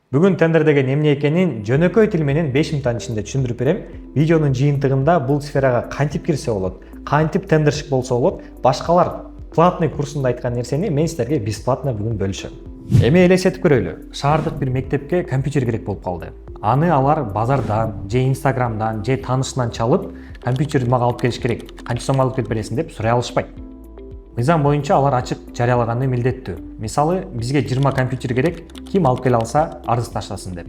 Бүгүн тендер деген эмне экенин жөнөкөй тил менен 5 мүнөттүн ичинде түшүндүрүп берем. Видеонун жыйынтыгында бул сферага кантип кирсе болот, кантип тендерщик болсо болот, башкалар платный курсунда айткан нерсени мен силерге бесплатно бүгүн бөлүшөм. Эми элестетип көрөлү. Шаардык бир мектепке компьютер керек болуп калды. Аны алар базардан, же Инстаграмдан, же таанышынан чалып, компьютерди мага алып келиш керек. Канча сом алып келип бересиң деп сурай алышпайт. Мыйзам боюнча алар ачык жарыялаганы милдеттүү. Мисалы, бизге 20 компьютер керек, ким алып келе алса арыз таштасын деп.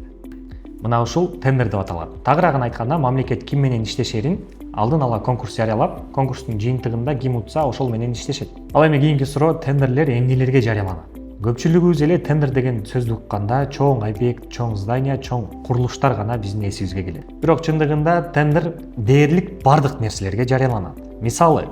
Мына ушул тендер деп аталат. Тагыраагын айтканда, мамлекет ким менен иштешерин алдын ала конкурс жарыялап, конкурстун жыйынтыгында ким утса ошол менен иштешет. Ал эми кийинки суроо, тендерлер эмнелерге жарыяланат? Көпчүлүгүбүз эле тендер деген сөздү укканда чоң объект, чоң здание, чоң курулуштар гана биздин эсибизге келет. Бирок чындыгында тендер дээрлик бардык нерселерге жарыяланат. Мисалы,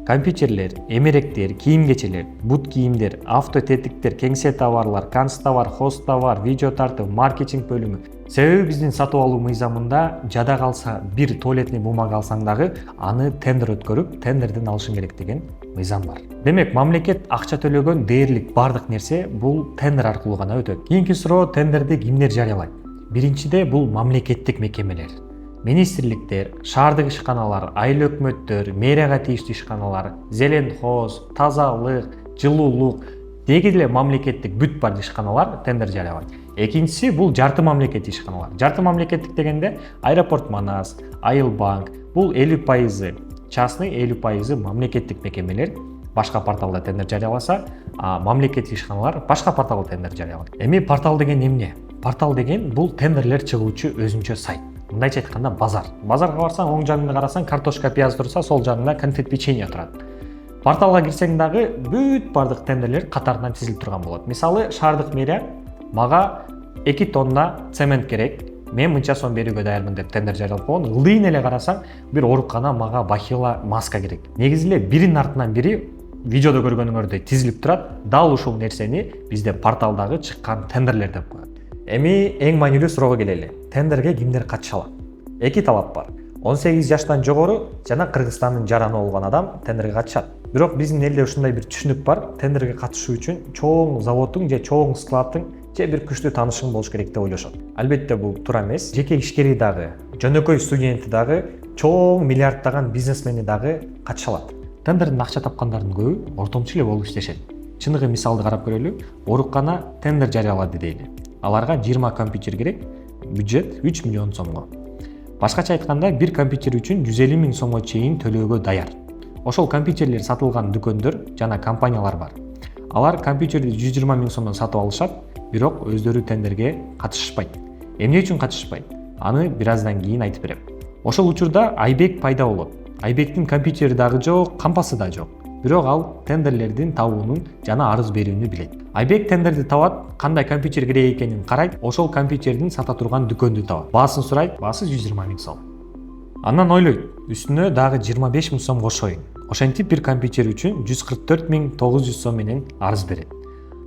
компьютерлер, эмеректер, кийим-кечелер, бут кийимдер, автотетиктер, кеңсе товарлар, канцтовар, хозтовар, видео тартуу, маркетинг бөлүмү. Себеби биздин сатып алуу мыйзамында жада калса бир туалетный бумага алсаң дагы аны тендер өткөрүп, тендерден алышың керек деген мыйзам бар. Демек, мамлекет акча төлөгөн дээрлик бардык нерсе бул тендер аркылуу гана өтөт. Кийинки суроо, тендерди кимдер жарыялайт? Биринчиде бул мамлекеттик мекемелер. Министрликтер, шаардык ишканалар, айыл өкмөттөр, мэрияга тийиштүү ишканалар, зелен хоз, тазалык, жылуулук деги эле мамлекеттик бүт бар ишканалар тендер жарыялайт. Экинчиси бул жарты мамлекеттик ишканалар. Жарты мамлекеттик дегенде аэропорт Манас, Айыл банк, бул 50% частный, 50% мамлекеттик мекемелер башка порталда тендер жарыяласа, мамлекеттик ишканалар башка порталда тендер жарыялайт. Эми портал деген эмне? Портал деген бул тендерлер чыгуучу өзүнчө сайт. Мындайча айтканда базар. Базарга барсаң, оң жагыңда карасаң, картошка, пияз турса, сол жагыңда конфет, печенье турат. Порталга кирсең дагы бүт бардык тендерлер катарынан тизилип турган болот. Мисалы, шаардык мэрия мага 2 тонна цемент керек, мен мынча сом берүүгө даярмын деп тендер жарыялап койгон. Ылдыйын эле карасаң, бир оорукана мага бахила маска керек. Негизи эле биринин артынан бири видеодо көргөнүңөрдөй тизилип турат. Дал ушул нерсени бизде порталдагы чыккан тендерлер деп коет. Эми эң маанилүү суроого келели. Тендерге кимдер катыша алат? 2 талап бар. 18 жаштан жогору жана Кыргызстандын жараны болгон адам тендерге катышат. Бирок биздин элде ушундай бир түшүнүк бар. Тендерге катышуу үчүн чоң заводдун же чоң складтын же бир күчтүү таанышың болуш керек деп ойлошот. Албетте бул туура эмес. Жеке ишкери дагы, жөнөкөй студенти дагы, чоң миллиарддаган бизнесмени дагы катыша алат. Тендерден акча тапкандардын көбү ортомчу эле болуп иштешет. Чыныгы мисалды карап көрөлү. Оорукана тендер жарыялады дейли. Аларга 20 компьютер керек, бюджет 3 миллион сомго. Башкача айтканда, бир компьютер үчүн 150 миң сомго чейин төлөөгө даяр. Ошол компьютерлер сатылган дүкөндөр жана компаниялар бар. Алар компьютерди 120 миң сомдон сатып алышат, бирок өздөрү тендерге катышышпайт. Эмне үчүн катышышпайт? Аны бир аздан кийин айтып берем. Ошол учурда Айбек пайда болот. Айбектин компьютери дагы жок, кампасы да жок. Бирок ал тендерлердин табуунун жана арыз берүүнү билет. Айбек тендерди табат, кандай компьютер керек экенин карайт, ошол компьютердин сата турган дүкөндү табат. Баасын сурайт, баасы 120 миң сом. Андан ойлойт, үстүнө дагы 25 миң сом кошоюн. Ошентип бир компьютер үчүн 144 миң 900 сом менен арыз берет.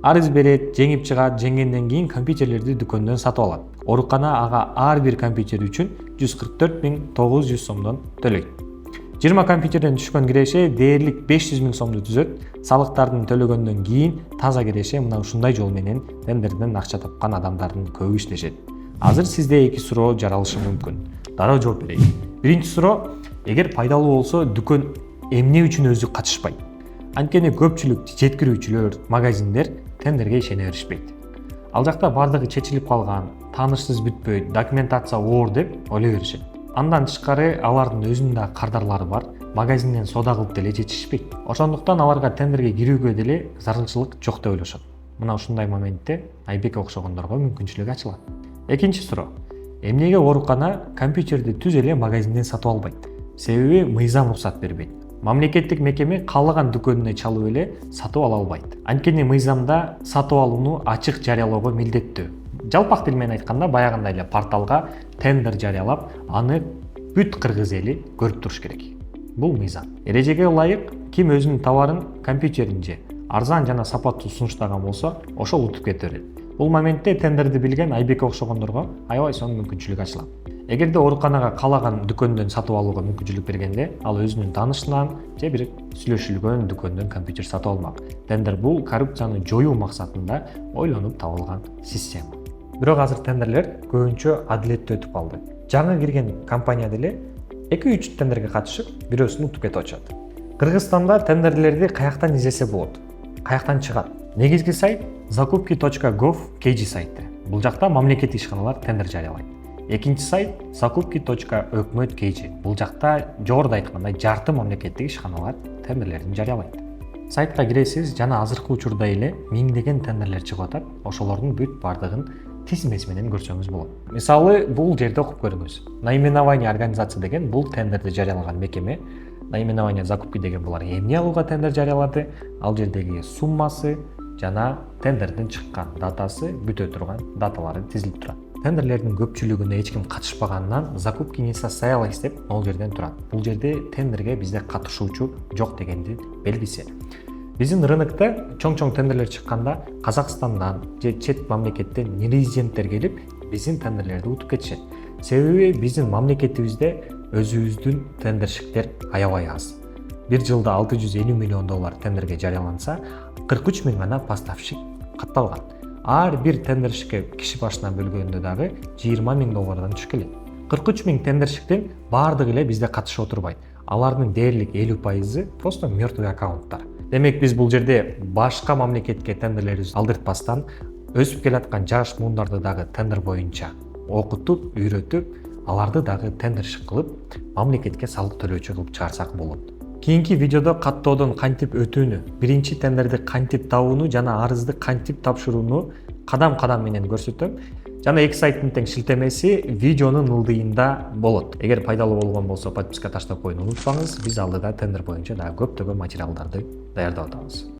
Арыз берет, жеңип чыгат, жеңгенден кийин компьютерлерди дүкөндөн сатып алат. Оорукана ага ар бир компьютер үчүн 144 миң 900 сомдон төлөйт. 20 компьютерден түшкөн киреше дээрлик 500 миң сомду түзөт. Салыктардын төлөгөндөн кийин таза киреше мына ушундай жол менен тендерден акча тапкан адамдардын көбү иштешет. Азыр сизде 2 суроо жаралышы мүмкүн. Дароо жооп берейин. Биринчи суроо, эгер пайдалуу болсо дүкөн эмне үчүн өзү катышпайт? Анткени көпчүлүк жеткирүүчүлөр, магазиндер тендерге ишене беришпейт. Ал жакта бардыгы чечилип калган, таанышсыз бүтпөйт, документация оор деп ойлой беришет. Андан тышкары алардын өзүнүн да кардарлары бар, магазинден соода кылып деле жетишпейт. Ошондуктан аларга тендерге кирүүгө деле зарылчылык жок деп ойлошот. Мына ушундай моментте Айбек окшогондорго мүмкүнчүлүк ачылат. Экинчи суроо. Эмнеге оорукана компьютерди түз эле магазинден сатып албайт? Себеби мыйзам уруксат бербейт. Мамлекеттик мекеме каалаган дүкөнүнө чалып эле сатып ала албайт. Анткени мыйзамда сатып алууну ачык жарыялоого милдеттүү. Жалпак тил менен айтканда, баягындай эле порталга тендер жарыялап, аны бүт кыргыз эли көрүп туруш керек. Бул мыйзам. Эрежеге ылайык ким өзүнүн товарын, компьютерин же арзан жана сапаттуу сунуштаган болсо, ошол утуп кете берет. Бул моментте тендерди билген Айбек окшогондорго аябай сонун мүмкүнчүлүк ачылат. Эгерде ооруканага каалаган дүкөндөн сатып алууга мүмкүнчүлүк бергенде, ал өзүнүн таанышынан же бир сүйлөшүлгөн дүкөндөн компьютер сатып алмак. Тендер бул коррупцияны жоюу максатында ойлонуп табылган система. Бирок азыр тендерлер көбүнчө адилеттүү өтүп калды. Жаңы кирген компания деле 2-3 тендерге катышып, бирөөсүн утуп кетип атышат. Кыргызстанда тендерлерди каяктан издесе болот? Каяктан чыгат? Негизги сайт zakupki.gov.kg сайты. Бул жакта мамлекеттик ишканалар тендер жарыялайт. Экинчи сайт zakupki.өкмөт.kg. Бул жакта жогоруда айткандай жарты мамлекеттик ишканалар тендерлерин жарыялайт. Сайтка киресиз жана азыркы учурда эле миңдеген тендерлер чыгып атат. Ошолордун бүт бардыгын тизмеси менен көрсөңүз болот. Мисалы, бул жерде окуп көрүңүз. Наименование организация деген бул тендерди жарыялаган мекеме. Наименование закупки деген булар эмне алууга тендер жарыялады. Ал жердеги суммасы жана тендердин чыккан датасы, бүтө турган даталары тизилип турат. Тендерлердин көпчүлүгүнө эч ким катышпагандан закупки не состоялось деп ал жерден турат. Бул жерде тендерге бизде катышуучу жок дегендин белгиси. Биздин рынокто чоң тендерлер чыкканда Казакстандан же чет мамлекеттен резиденттер келип биздин тендерлерди утуп кетишет. Себеби биздин мамлекетибизде өзүбүздүн тендерщиктер аябай аз. Бир жылда $650 миллион тендерге жарыяланса, 43 миң гана поставщик катталган. Ар бир тендерщикке киши башына бөлгөндө дагы $20 миң түшүп келет. 43 миң тендерщиктин баардыгы эле бизде катышып отурбайт. Алардын дээрлик 50% просто мертвый аккаунттар. Демек биз бул жерде башка мамлекетке тендерлерибизди алдыртпастан өсүп келаткан жаш муундарды дагы тендер боюнча окутуп, үйрөтүп, аларды дагы тендерщик кылып, мамлекетке салык төлөөчү кылып чыгарсак болот. Кийинки видеодо каттоодон кантип өтүүнү, биринчи тендерди кантип табууну жана арызды кантип тапшырууну кадам менен көрсөтөм. Жана эки сайттын тең шилтемеси видеонун ылдыйында болот. Эгер пайдалуу болгон болсо подписка таштап коюуну унутпаңыз. Биз алдыда тендер боюнча дагы көптөгөн материалдарды даярдап атабыз.